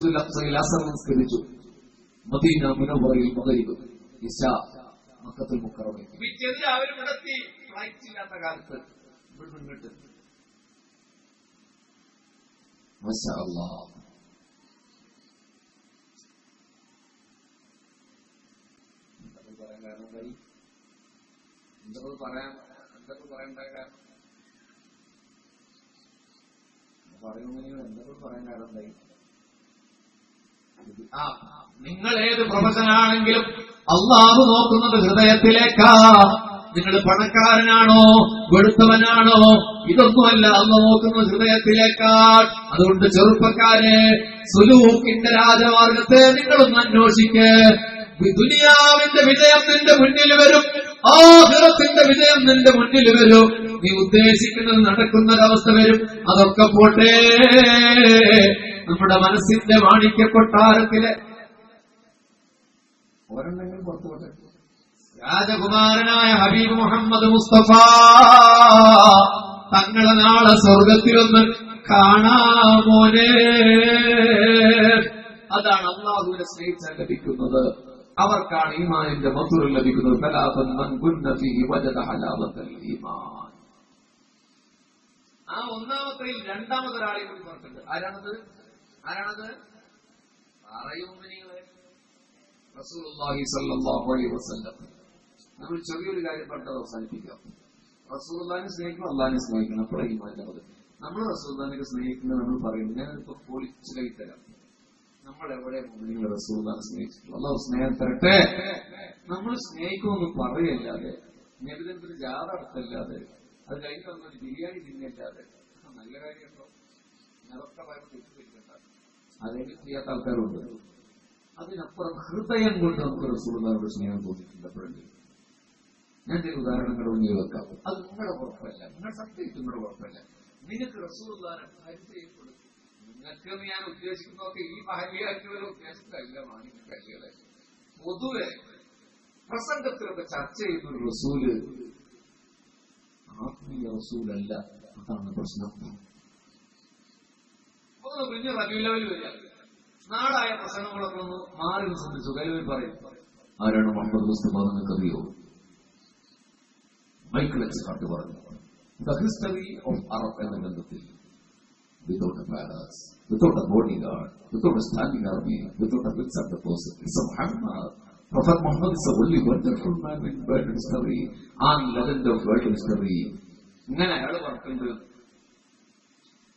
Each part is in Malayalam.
അസർ നിസ്കരിച്ചു. മദീന മുനവ്വറയിൽ മഗ്രിബ് ഇശാ മക്കത്തുൽ മുക്കറമയിൽ. പിറ്റേന്ന് രാവിലെ ഇവിടെത്തി. ഫ്ലൈറ്റ് ഇല്ലാത്ത കാലത്ത് ഇവിടെ നിന്നിട്ട് മാഷാ അല്ലാഹ്. എന്തൊക്കെ പറയണ്ട കാരണം പറയുമെങ്കിൽ എന്തൊക്കെ പറയാൻ കാരണം എന്തായി? നിങ്ങൾ ഏത് പ്രൊഫഷനാണെങ്കിലും അല്ലാഹു നോക്കുന്നത് ഹൃദയത്തിലേക്കാ. നിങ്ങൾ പണക്കാരനാണോ വെളുത്തവനാണോ ഇതൊന്നുമല്ല, അല്ലാഹു നോക്കുന്നത് ഹൃദയത്തിലേക്കാ. അതുകൊണ്ട് ചെറുപ്പക്കാരെ, സുലൂക്കിന്റെ രാജമാർഗത്തെ നിങ്ങളൊന്ന് അന്വേഷിക്ക്. ദുനിയാവിന്റെ വിജയം നിന്റെ മുന്നിൽ വരും, ആഖിറത്തിന്റെ വിജയം നിന്റെ മുന്നിൽ വരും. നീ ഉദ്ദേശിക്കുന്നത് നടക്കുന്നൊരവസ്ഥ വരും. അതൊക്കെ പോട്ടെ, നമ്മുടെ മനസ്സിന്റെ മാണിക്യ കൊട്ടാരത്തിലെ ഒരെണ്ണെങ്കിലും പുറത്തു പോട്ടെ. രാജകുമാരനായ ഹബീബ് മുഹമ്മദ് മുസ്തഫ തങ്ങളെ നാളെ സ്വർഗത്തിലൊന്ന് കാണാമോനെ. അതാണ് അല്ലാഹുവിനെ സ്നേഹിച്ചാൽ ലഭിക്കുന്നത്. അവർക്കാണ് ഈമാനിന്റെ മധുരം ലഭിക്കുന്നത്. ആ ഒന്നാമത്തെയിൽ രണ്ടാമതൊരാളെ കൂടി പറഞ്ഞിട്ടുണ്ട്. ആരാണത്? റസൂലുള്ളാഹി സ്വല്ലല്ലാഹു അലൈഹി വസല്ലം. നമ്മൾ ചെറിയൊരു കാര്യം പറഞ്ഞത് അവസാനിപ്പിക്കാം. റസൂലുള്ളാഹിനെ സ്നേഹിക്കണം, അല്ലാഹുവിനെ സ്നേഹിക്കണം. അപ്പോൾ ഈമാനിന്റെ മധുരം. നമ്മൾ റസൂലുള്ളാഹിനെ സ്നേഹിക്കുന്നത് നമ്മൾ പറയുന്നത്, ഞാനിപ്പോ പൊളിച്ചു കഴിത്തരാം. നമ്മൾ എവിടെ നിങ്ങൾ റസൂലുള്ളാഹിനെ സ്നേഹിച്ചിട്ടുള്ള അല്ലാഹു സ്നേഹം തരട്ടെ. നമ്മൾ സ്നേഹിക്കുമെന്ന് പറയല്ലാതെ, നബിദിനത്തിന് ജാഥ നടത്തല്ലാതെ, അത് കഴിഞ്ഞ് വന്നൊരു ബിരിയാണി തിന്നല്ലാതെ നല്ല കാര്യമുണ്ടോ? അതൊക്കെ പറയുമ്പോൾ തെറ്റിദ്ധരിക്കണ്ട. അതെങ്കിലും ചെയ്യാത്ത ആൾക്കാരുണ്ട്. അതിനപ്പുറം ഹൃദയം കൊണ്ട് നമുക്ക് റസൂലുള്ളാഹിയോട് സ്നേഹം തോന്നിയിട്ടുണ്ട്. എപ്പോഴെങ്കിലും ഞാൻ ചില ഉദാഹരണങ്ങൾ മുന്നിൽ വെക്കാം. അത് നിങ്ങളുടെ കുഴപ്പമില്ല, നിങ്ങൾ സത്യമായിട്ട് നിങ്ങളുടെ കുഴപ്പമില്ല. നിങ്ങൾക്ക് റസൂലുള്ളാഹിനെ പരിചയപ്പെടും. നിങ്ങൾക്ക് ഞാൻ ഉദ്ദേശിക്കുന്നതൊക്കെ ഈ ബാല്യാക്കളെ ഉദ്ദേശിച്ചല്ല, മാനിക കല്ലുകളെ. പൊതുവെ പ്രസംഗത്തിലൊക്കെ ചർച്ച ചെയ്യുന്ന ഒരു റസൂല് ആത്മീയ റസൂലല്ല. അതാണ് പ്രശ്നം. പിന്നെ റബീഉൽ അവ്വൽ വരിക, നാടായ പ്രസംഗങ്ങളൊക്കെ ഒന്ന് മാറി ചിന്തിച്ചു. കൈവൽ പറയും, ആരാണ് മുഹമ്മദ് മുസ്തഫ നിങ്ങൾക്കറിയോ? മൈക്കിൾ എക്സ്കാർട്ട് പറഞ്ഞു, ദ ഹിസ്റ്ററി ഓഫ് അറബ് എന്ന ഗ്രന്ഥത്തിൽ, without a palace, without a bodyguard, without a standing army, without a fixed person, it's a Muhammad. Prophet Muhammad is the only wonderful man in world history and legend of world history. ഇങ്ങനെ അയാൾ പറഞ്ഞിട്ടുണ്ട്.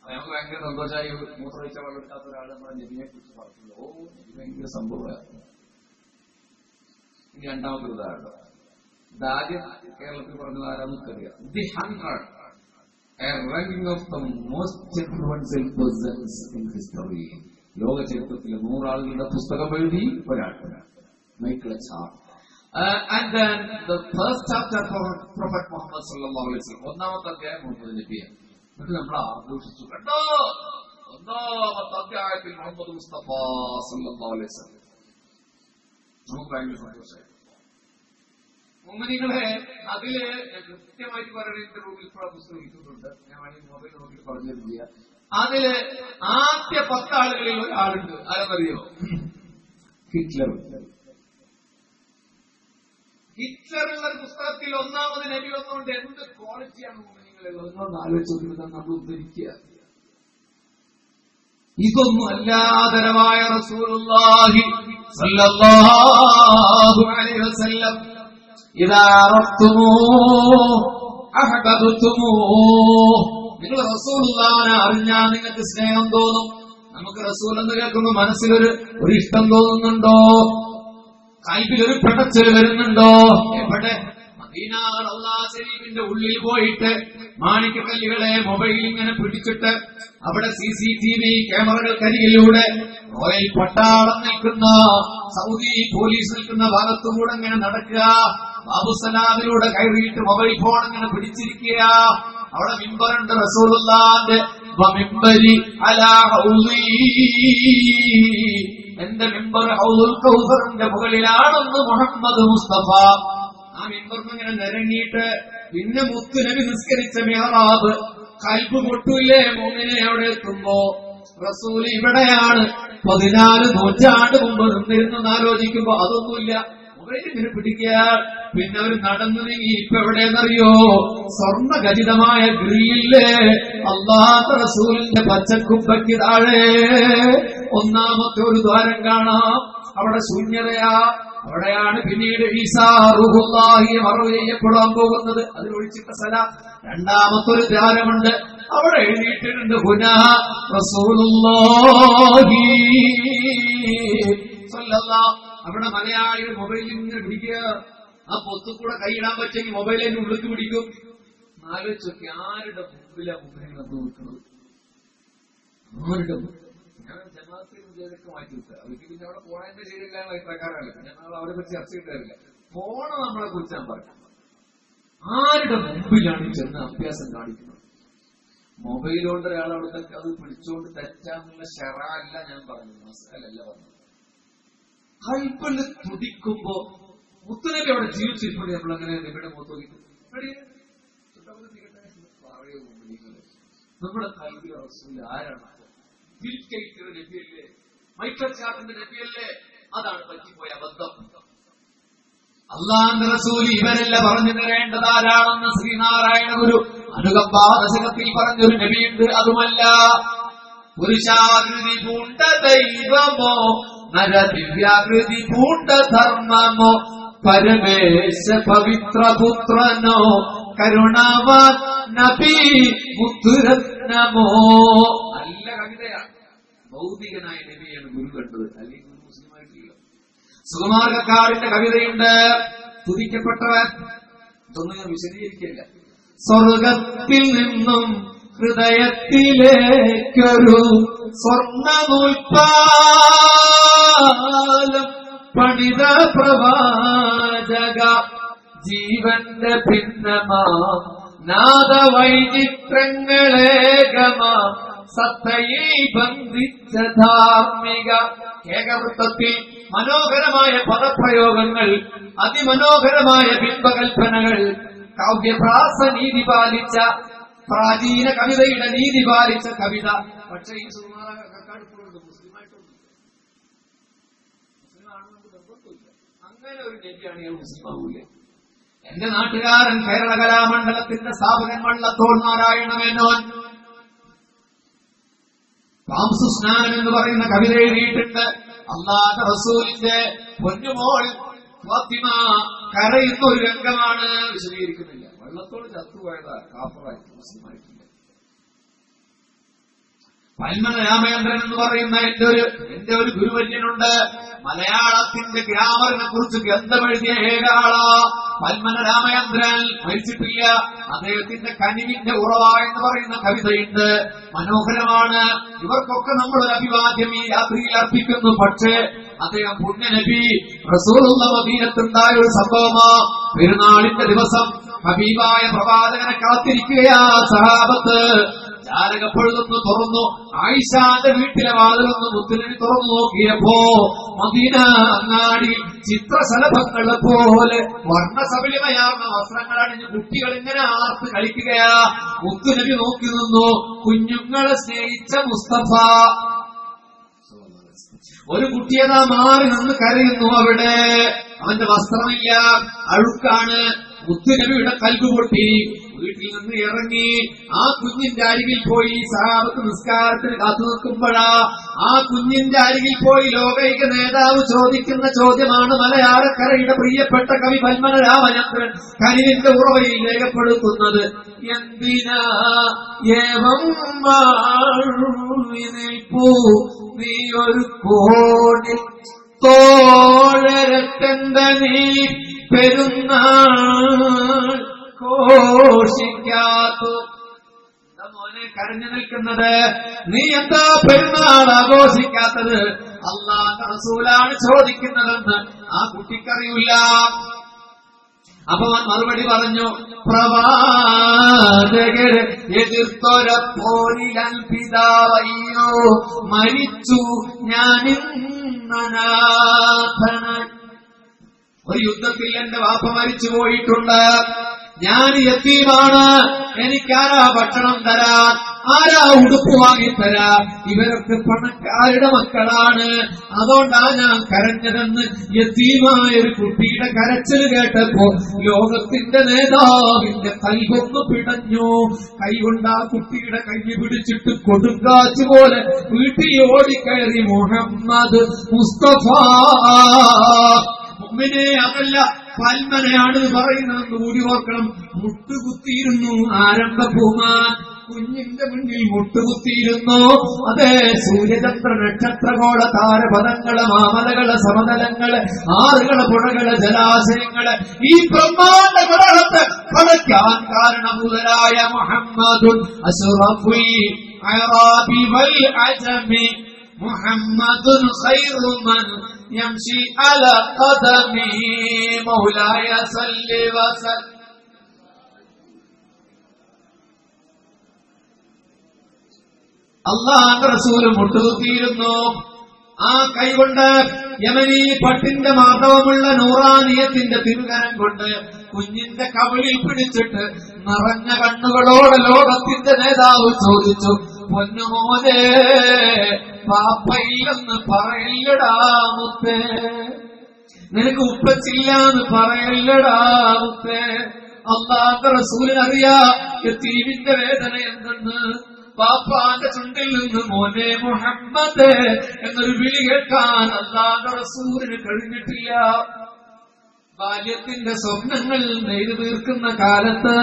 നമുക്ക് ഭയങ്കര സന്തോഷമായി. മൂത്രമൊഴിച്ച വെള്ളമെടുക്കാത്ത ഒരാൾ നമ്മുടെ നബിയെ കുറിച്ച് പറഞ്ഞിട്ടുണ്ട്. ഓ, നബി ഭയങ്കര സംഭവമാണ്. ഇനി രണ്ടാമത്തെ ഉദാഹരണം, ഇതാദ്യം കേരളത്തിൽ പറഞ്ഞത് ആരാന്നറിയാം. The 100, a ranking of the most influential persons in history. ലോക ചരിത്രത്തിലെ 100 ആളുകളുടെ പുസ്തകം എഴുതി ഒരാൾ, Michael എക്സ്കാർട്ട്. And then the first chapter for Prophet Muhammad sallallahu alaihi wasallam, ഒന്നാമത്തെ അധ്യായം മുഹമ്മദ് നബിയാണ്. എന്നിട്ട് നമ്മൾ ആഘോഷിച്ചു, കണ്ടോ ഒന്നാമത്തെ അധ്യായത്തിൽ മുഹമ്മദ് മുസ്തഫ സല്ലല്ലാഹു അലൈഹി വസല്ലം. നമുക്ക് ഭയങ്കര സന്തോഷമായി. മുഅ്മിനീങ്ങളെ, അതില് കൃത്യമായിട്ട് പറയുന്ന റൂമിൽ പുസ്തകം ഇട്ടിട്ടുണ്ട്. ഞാൻ വേണമെങ്കിൽ മൊബൈൽ നോക്കിയിട്ട് പറഞ്ഞു തരില്ല. അതില് ആദ്യ 10 ആളുകളിൽ ഒരാളുണ്ട്. ആരെന്നറിയോ? ഹിറ്റ്ലർ. ഹിറ്റ്ലറുള്ള പുസ്തകത്തിൽ ഒന്നാമത് നബി വന്നുകൊണ്ട് എന്ത് ക്വാളിറ്റിയാണ് മുഅ്മിനീങ്ങളെ ഒന്നൊന്ന് ആലോചിച്ചിട്ട് നമ്മൾ ഉദ്ധരിക്കുക. ഇതൊന്നും അല്ലാതരമായ റസൂലുള്ളാഹി സല്ലല്ലാഹു അലൈഹി വസല്ലം ഇദാ അറഫ്തുമൂ അഹബബ്തുമൂ. നിങ്ങൾ റസൂലുള്ളാഹിനെ അറിഞ്ഞാൽ നിങ്ങൾക്ക് സ്നേഹം തോന്നും. നമുക്ക് റസൂൽ എന്ന് കേൾക്കുമ്പോൾ മനസ്സിലൊരു ഇഷ്ടം തോന്നുന്നുണ്ടോ? കൽബിലൊരു പിടച്ചൽ വരുന്നുണ്ടോ? എവിടെ? മദീന റൗളാ ശരീഫിന്റെ ഉള്ളിൽ പോയിട്ട് മാണിക്യക്കല്ലുകളെ മൊബൈൽ ഇങ്ങനെ പിടിച്ചിട്ട് അവിടെ CCTV ക്യാമറകൾക്കരികിലൂടെ റോയൽ പട്ടാളം നിൽക്കുന്ന, സൗദി പോലീസ് നിൽക്കുന്ന ഭാഗത്തുകൂടെ ഇങ്ങനെ നടക്കുക. ബാബുസലാമിലൂടെ കയറിയിട്ട് മൊബൈൽ ഫോൺ ഇങ്ങനെ പിടിച്ചിരിക്കുക. അവിടെ മിമ്പറുണ്ട് റസൂലുള്ളാഹിന്റെ, വമിമ്പരി അലാ ഹൗളി, എന്റെ മിമ്പർ ഹൗലുൽ കൗസറിന്റെ മുകളിലാണെന്ന് മുഹമ്മദ് മുസ്തഫ. ആ മിമ്പറിന് ഇങ്ങനെ നിരങ്ങിയിട്ട് പിന്നെ മുത്തുനബി നിസ്കരിച്ച മിഹ്റാബ്, കൽബ് പൊട്ടൂല്ലേ മുഅ്മിനെ അവിടെ എത്തുമ്പോ? റസൂൽ ഇവിടെയാണ് 14 നൂറ്റാണ്ട് മുമ്പ് നിന്നിരുന്നെന്ന് ആലോചിക്കുമ്പോ അതൊന്നുമില്ല. മൊബൈൽ ഇങ്ങനെ പിടിക്കുക, പിന്നെ അവർ നടന്നു നീങ്ങി. ഇപ്പൊ എവിടെയെന്നറിയോ? സ്വർണ്ണഖചിതമായ ഗ്രില്ലില്ലേ അല്ലാഹുവിന്റെ റസൂലിന്റെ പച്ചക്കുപ്പയ്ക്ക് താഴെ ഒന്നാമത്തെ ഒരു ദ്വാരം കാണാം. അവിടെ ശൂന്യതയാ. അവിടെയാണ് പിന്നീട് ഈസാ റൂഹുല്ലാഹിയെ മറവ് ചെയ്യപ്പെടാൻ പോകുന്നത്. അതിലൊഴിച്ചിട്ട സ്ഥലം. രണ്ടാമത്തൊരു ദ്വാരമുണ്ട്. അവിടെ എഴുതിയിട്ടുണ്ട് ഹുനാ റസൂലുള്ളാഹി സ്വല്ലല്ലാഹു. അവിടെ മലയാളികൾ മൊബൈലിൽ ഇങ്ങനെ പിടിക്കുക. ആ പൊത്തുകൂടെ കൈയിടാൻ പറ്റുമെങ്കിൽ മൊബൈലിന്റെ ഉള്ളിൽ പിടിക്കും. ആലോചിച്ചൊക്കെ ആരുടെ മുമ്പിലാ മുമ്പിൽ നിൽക്കുന്നത്? ആരുടെ ഞാൻ ജമാഅത്തിൽ വിജയൊക്കെ മാറ്റി വിട്ടു. അവർക്ക് പിന്നെ അവിടെ പോണതിന്റെ ശരിയല്ല പ്രകാരമല്ല. ഞങ്ങൾ അവരെ പറ്റി ചർച്ച ചെയ്തിട്ടില്ല. പോണ നമ്മളെ കുറിച്ച് ഞാൻ പറയാം. ആരുടെ മുമ്പിലാണ് ചെന്ന് അഭ്യാസം കാണിക്കുന്നത്? മൊബൈൽ കൊണ്ട് ഒരാൾ അവിടെ അത് പിടിച്ചുകൊണ്ട് തെറ്റാന്നുള്ള ഷെറല്ല ഞാൻ പറഞ്ഞു, മസാലല്ല പറഞ്ഞു. കൽപ്പല് തുടിക്കുമ്പോ മുത്തനബി അവിടെ ജീവിച്ചിരിപ്പോ നമ്മളങ്ങനെ നബിയുടെ മുഖത്ത് നോക്കിയിട്ട് നമ്മുടെ കൽബിലെ റസൂൽ ആരാണ്? നബിയല്ലേ? മൈക്കൽ ജാക്സന്റെ നബിയല്ലേ? അതാണ് പറ്റിപ്പോയ അബദ്ധം. അല്ലാഹുവിന്റെ റസൂൽ ഇവരല്ല പറഞ്ഞു തരേണ്ടത് ആരാണെന്ന് ശ്രീനാരായണ ഗുരു അനുകമ്പാദശകത്തിൽ പറഞ്ഞൊരു നബിയുണ്ട്. അതുമല്ല പുരുഷാകൃതി പൂണ്ട ദൈവമോ നരദിവ്യാകൃതി പൂണ്ട ധർമ്മമോ പരമേശ പവിത്രപുത്രനോ കരുണാവാൻ നബി മുത്തുരത്നമോ. നല്ല കവിതയാണ്. ഭൗതികനായ നബിയാണ് ഗുരു കണ്ടത്, അല്ലെങ്കിൽ ഗുരു മുസ്ലിമായിട്ടില്ല. സുകുമാരക്കാടിന്റെ കവിതയുണ്ട്. തുതിക്കപ്പെട്ടവൻ. ഇതൊന്നും ഞാൻ വിശദീകരിക്കില്ല. സ്വർഗത്തിൽ നിന്നും ഹൃദയത്തിലേക്കൊരു സ്വർണ്ണനൂൽപ്പാലം പണിത പ്രവാചക ജീവന്റെ ഭിന്നമാം നാദവൈചിത്രങ്ങളേകമാം സത്തയെ ബന്ധിച്ച ധാർമ്മിക. ഏകവൃത്തത്തിൽ മനോഹരമായ പദപ്രയോഗങ്ങൾ, അതിമനോഹരമായ ബിംബകൽപ്പനകൾ, കാവ്യപ്രാസ നീതി പാലിച്ച പ്രാചീന കവിതയുടെ നീതി പാലിച്ച കവിത. പക്ഷേ ഈ സുകുമാരക്കാട് മുസ്ലിമായിട്ടൊന്നും മുസ്ലിമാണെന്ന് നിർബന്ധമില്ല. അങ്ങനെ ഒരു നബിയാണ് ഞാൻ മുസ്ലിം ആവൂലേ? എന്റെ നാട്ടുകാരൻ കേരള കലാമണ്ഡലത്തിന്റെ സ്ഥാപകൻ വള്ളത്തോൾ നാരായണ മേനോൻ പാംസുസ്നാനം എന്ന് പറയുന്ന കവിത എഴുതിയിട്ടുണ്ട്. അല്ലാഹുവിന്റെ റസൂലിന്റെ പൊന്നുമോൾ ഫാത്തിമ കരയുന്ന ഒരു രംഗമാണ്. വിശദീകരിക്കുന്നില്ല. വള്ളത്തോൾ ചത്തുപോയതാ, കാഫറായിട്ട് മുസ്ലിമായിട്ടില്ല. പൽമന രാമചന്ദ്രൻ എന്ന് പറയുന്ന എന്റെ ഒരു ഗുരുവര്യനുണ്ട്. മലയാളത്തിന്റെ ഗ്രാമറിനെ കുറിച്ച് ഗ്രന്ഥമെഴുതിയ ഏക ആളാ പൽമന രാമചന്ദ്രൻ. മരിച്ചിട്ടില്ല. അദ്ദേഹത്തിന്റെ കനിവിന്റെ ഉറവ എന്ന് പറയുന്ന കവിതയുണ്ട്. മനോഹരമാണ്. ഇവർക്കൊക്കെ നമ്മളൊരു അഭിവാദ്യം ഈ രാത്രിയിൽ അർപ്പിക്കുന്നു. പക്ഷേ അദ്ദേഹം പുണ്യനബി റസൂലുള്ള മദീനത്തുണ്ടായ ഒരു സംഭവമാ. പെരുന്നാളിന്റെ ദിവസം ഹബീബായ പ്രവാചകനെ കാത്തിരിക്കുകയാ സഹാബത്ത്. ജാലകപ്പഴുതൊന്ന് തുറന്നു. ആയിഷാന്റെ വീട്ടിലെ വാതിലൊന്ന് മുത്തുനബി തുറന്നു നോക്കിയപ്പോ മദീന അങ്ങാടി ചിത്രശലഭങ്ങളെ പോലെ വർണ്ണസബലിമയാർന്ന വസ്ത്രങ്ങൾ അണിഞ്ഞ് കുട്ടികൾ ഇങ്ങനെ ആർത്ത് കളിക്കുകയാ. മുത്തുനബി നോക്കി നിന്നു. കുഞ്ഞുങ്ങളെ സ്നേഹിച്ച മുസ്തഫ. ഒരു കുട്ടിയതാ മാറി നിന്ന് കരയുന്നു. അവിടെ അവന്റെ വസ്ത്രമില്ല, അഴുക്കാണ്. മുത്തുനബിയുടെ കൽബ് പൊട്ടി. വീട്ടിൽ നിന്ന് ഇറങ്ങി ആ കുഞ്ഞിന്റെ അരികിൽ പോയി. സഹാബത്ത് നിസ്കാരത്തിന് കാത്തു നിൽക്കുമ്പോഴാ ആ കുഞ്ഞിന്റെ അരികിൽ പോയി ലോകൈക നേതാവ് ചോദിക്കുന്ന ചോദ്യമാണ് മലയാളക്കരയുടെ പ്രിയപ്പെട്ട കവി പൽമന രാമചന്ദ്രൻ കനിവിന്റെ ഉറവയിൽ രേഖപ്പെടുത്തുന്നത്. എന്തിനാ ഏവം നിൽപ്പൂ നീ ഒരു കോണിൽ തോഴരത്തണ്ട നീ പെരുന്നാൾ ഘോഷിക്കാത്തു. മോനെ കരഞ്ഞു നിൽക്കുന്നത്, നീ എന്താ പെരുന്നാൾ ആഘോഷിക്കാത്തത്? അല്ലാഹുവിന്റെ റസൂലാണ് ചോദിക്കുന്നതെന്ന് ആ കുട്ടിക്കറിയില്ല. അപ്പൊ മറുപടി പറഞ്ഞു, പ്രവാചകരെ എതിർത്തൊരപ്പോരിൽ പിതാവയ്യോ മരിച്ചു ഞാനിന്നനാഥനായി. ഒരു യുദ്ധത്തിൽ എന്റെ വാപ്പ മരിച്ചു പോയിട്ടുണ്ട്. ഞാൻ യതീമാണ്, എനിക്കാരാ ഭക്ഷണം തരാൻ, ആരാ ഉടുപ്പ് വാങ്ങിത്തരാൻ? ഇവരൊക്കെ പണക്കാരുടെ മക്കളാണ്, അതുകൊണ്ടാ ഞാൻ കരഞ്ഞതെന്ന് യതീമായ ഒരു കുട്ടിയുടെ കരച്ചിൽ കേട്ടപ്പോ ലോകത്തിന്റെ നേതാവിന്റെ കൈകൊന്നു പിടഞ്ഞു. കൈകൊണ്ട് ആ കുട്ടിയുടെ കൈ പിടിച്ചിട്ട് കൊടുങ്കാറ്റ് പോലെ വീട്ടിൽ ഓടിക്കയറി മുഹമ്മദ് മുസ്തഫ. മുഅ്മിനേ, അതല്ല പൽമനയാണ് പറയുന്നതെന്ന് കൂടി ഓർക്കണം. മുട്ടുകുത്തിയിരുന്നു ആരംഭഭൂമാൻ, കുഞ്ഞിന്റെ മുന്നിൽ മുട്ടുകുത്തിയിരുന്നു. അതെ, സൂര്യചന്ദ്ര നക്ഷത്രകോള താരപഥങ്ങള്, മാമലകള്, സമതലങ്ങള്, ആറുകള്, പുഴകള്, ജലാശയങ്ങള്, ഈ ബ്രഹ്മാണ്ഡ ഘടകത്തെ കളയ്ക്കാൻ കാരണഭൂതരായ മുഹമ്മദുൻ അശ്റഫുൽ അഅറാബി വൽ അജമി മുഹമ്മദുൻ ഖൈറു മൻ യംശി അലാ ഖദമി മൗലായ സല്ലി വസല്ലം. അല്ലാഹുവിന്റെ റസൂൽ മുട്ടുകുത്തിയിരുന്നു. ആ കൈകൊണ്ട് യമനി പട്ടിന്റെ മാധവമുള്ള നൂറാനിയത്തിന്റെ തിരുകരം കൊണ്ട് കുഞ്ഞിന്റെ കവിളിൽ പിടിച്ചിട്ട് നിറഞ്ഞ കണ്ണുകളോടെ ലോകത്തിന്റെ നേതാവ് ചോദിച്ചു, പൊന്നുമോനെ, പാപ്പയില്ലെന്ന് പറയല്ലടാ മുത്തേ, നിനക്ക് ഉപ്പച്ചില്ലാന്ന് പറയല്ലടാ മുത്തേ. അല്ലാഹുവിന്റെ റസൂലിനറിയാ യതീമിന്റെ വേദന എന്തെന്ന്. പാപ്പാന്റെ ചുണ്ടിൽ നിന്ന് മോനെ മുഹമ്മദ് എന്നൊരു വിളി കേൾക്കാൻ അല്ലാഹുവിന്റെ റസൂലിന് കഴിഞ്ഞിട്ടില്ല. ബാല്യത്തിന്റെ സ്വപ്നങ്ങൾ നെയ്തു തീർക്കുന്ന കാലത്ത്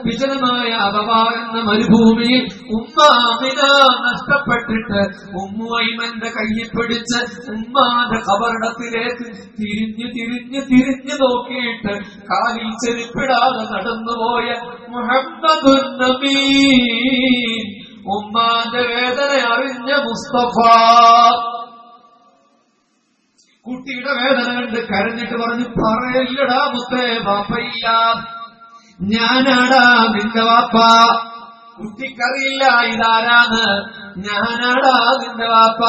വിജനമായ അബവാ എന്ന മരുഭൂമിയിൽ ഉമ്മാമിന നഷ്ടപ്പെട്ടിട്ട് ഉമ്മു ഐമന്റെ കയ്യിൽ പിടിച്ച് ഉമ്മാന്റെ ഖബറിടത്തിലേക്ക് തിരിഞ്ഞു തിരിഞ്ഞു തിരിഞ്ഞു നോക്കിയിട്ട് കാലിൽ ചെരുപ്പിടാതെ നടന്നുപോയ മുഹമ്മദുൻ നബി, ഉമ്മാന്റെ വേദന അറിഞ്ഞ മുസ്തഫ. കുട്ടിയുടെ വേദന കണ്ട് കരഞ്ഞിട്ട് പറഞ്ഞു, പറയല്ലടാ മുത്തേ, വാപ്പയില്ല, ഞാനാടാ നിന്റെ വാപ്പ. കുട്ടിക്കറിയില്ല ഇതാരാന്ന്. ഞാനാടാ നിന്റെ വാപ്പ,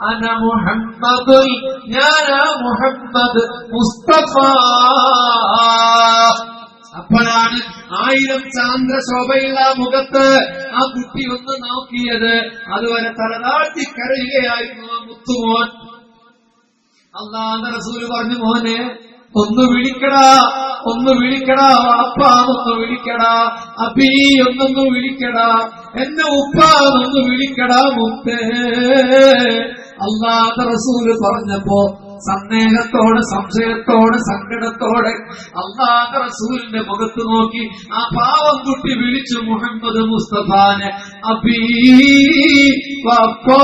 അന മുഹമ്മദുൽ, ഞാനാ മുഹമ്മദ് മുസ്തഫ. അപ്പോഴാണ് 1000 ചാന്ദ്രശോഭയുള്ള മുഖത്ത് ആ കുട്ടി ഒന്ന് നോക്കിയത്. അതുവരെ തലതാഴ്ത്തി കരയുകയായിരുന്നു ആ മുത്തുമോൻ. അല്ലാഹുവിന്റെ റസൂല് പറഞ്ഞു, മോനെ ഒന്ന് വിളിക്കടാ, ഒന്ന് വിളിക്കടാ, വാപ്പാന്നൊന്ന് വിളിക്കടാ, അബീ ഒന്നൊന്ന് വിളിക്കടാ, എന്നെ ഉപ്പാന്നൊന്ന് വിളിക്കടാ മുത്തേ. അല്ലാഹുവിന്റെ റസൂല് പറഞ്ഞപ്പോ സന്ദേഹത്തോടെ, സംശയത്തോടെ, സങ്കടത്തോടെ അല്ലാഹുവിന്റെ റസൂലിന്റെ മുഖത്ത് നോക്കി ആ പാവം കുട്ടി വിളിച്ചു മുഹമ്മദ് മുസ്തഫാനെ, അബീ വാപ്പാ.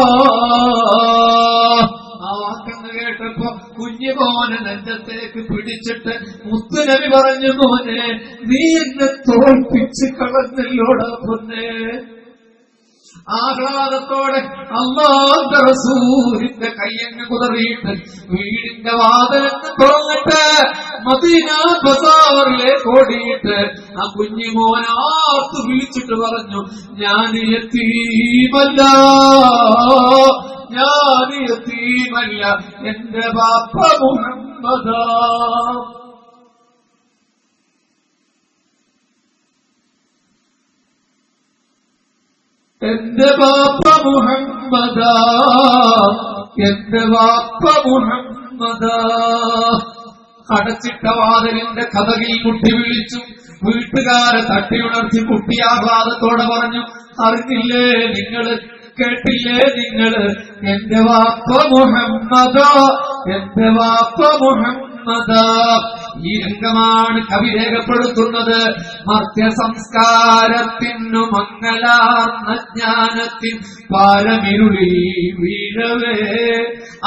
ആ വാക്കെന്ന് കേട്ടപ്പോ കുഞ്ഞുമോനെ നെഞ്ചത്തേക്ക് പിടിച്ചിട്ട് മുത്തുനബി പറഞ്ഞു, മോനെ, നീ എന്നെ തോൽപ്പിച്ച് കളഞ്ഞല്ലോടാ പൊന്നേ. ആഹ്ലാദത്തോടെ അല്ലാഹുവിന്റെ റസൂലിന്റെ കയ്യങ്ങ് കുതറിയിട്ട് വീടിന്റെ വാതിലങ്ങ് തുറന്നിട്ട് മദീന ബസാറിലേക്ക് ഓടിയിട്ട് ആ കുഞ്ഞിമോനെ ആർത്തു വിളിച്ചിട്ട് പറഞ്ഞു, ഞാൻ യതീമല്ല, ഞാൻ യതീമല്ല, എന്റെ ബാപ്പ മുഹമ്മദാ. എന്റെ ബാപ്പ മുഹമ്മദാ, എന്റെ ബാപ്പ മുഹമ്മദാ. അടച്ചിട്ട വാതിലിന്റെ കതകിൽ കുട്ടി വിളിച്ചു. വീട്ടുകാരെ തട്ടിയുണർത്തി കുട്ടി ആഹ്ലാദത്തോടെ പറഞ്ഞു, അറിഞ്ഞില്ലേ നിങ്ങള്, കേട്ടില്ലേ നിങ്ങള്, എന്റെ വാപ്പ മുഹമ്മദാ, എന്റെ വാപ്പ മുഹമ്മദാ. ഈ രംഗമാണ് കവി രേഖപ്പെടുത്തുന്നത്. മർത്യ സംസ്കാരത്തിനു മംഗലാർന്ന ജ്ഞാനത്തിൻ പാരമിരുളിൽ വീഴവേ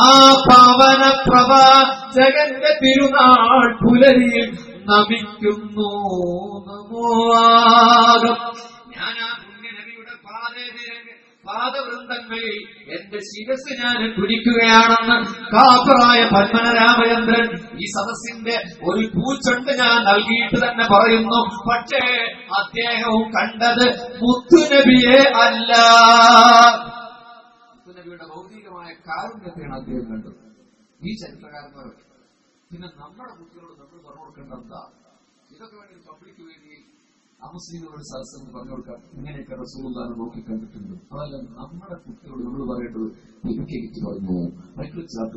ആ പാവന പ്രവാചകന്റെ തിരുനാൾ പുലരിയിൽ നമിക്കുന്നു നമോവാദം. ഞാൻ ആ പുണ്യനബിയുടെ പാദവൃന്ദങ്ങളിൽ എന്റെ ശിരസ് ഞാൻ കുടിക്കുകയാണെന്ന് കാപ്പറായ പത്മന രാമചന്ദ്രൻ ഈ സദസ്സിന്റെ ഒരു പൂച്ചൊണ്ട് ഞാൻ നൽകിയിട്ട് തന്നെ പറയുന്നു. പക്ഷേ അദ്ദേഹവും കണ്ടത് മുത്തുനബിയെ അല്ല, മുത്തുനബിയുടെ ഭൗതികമായ കാരുണ്യത്തെയാണ് അദ്ദേഹം കണ്ടത്. ഈ ചരിത്രകാരന്മാർ പിന്നെ നമ്മുടെ കുട്ടികളോട് നമ്മൾ പറഞ്ഞു കൊടുക്കേണ്ട എന്താ? ഇതൊക്കെ വേണ്ടി പബ്ലിക് വേദിയിൽ അമുസ്ലിങ്ങളുടെ സദസ്സെന്ന് പറഞ്ഞു കൊടുക്കാം, ഇങ്ങനെയൊക്കെ റസൂലുള്ളാഹിനെ നോക്കി കണ്ടിട്ടുണ്ട്. അതല്ല നമ്മുടെ കുട്ടിയോട് നമ്മൾ പറയേണ്ടത്, പറഞ്ഞു മൈക്കിൾ ചാർട്ട്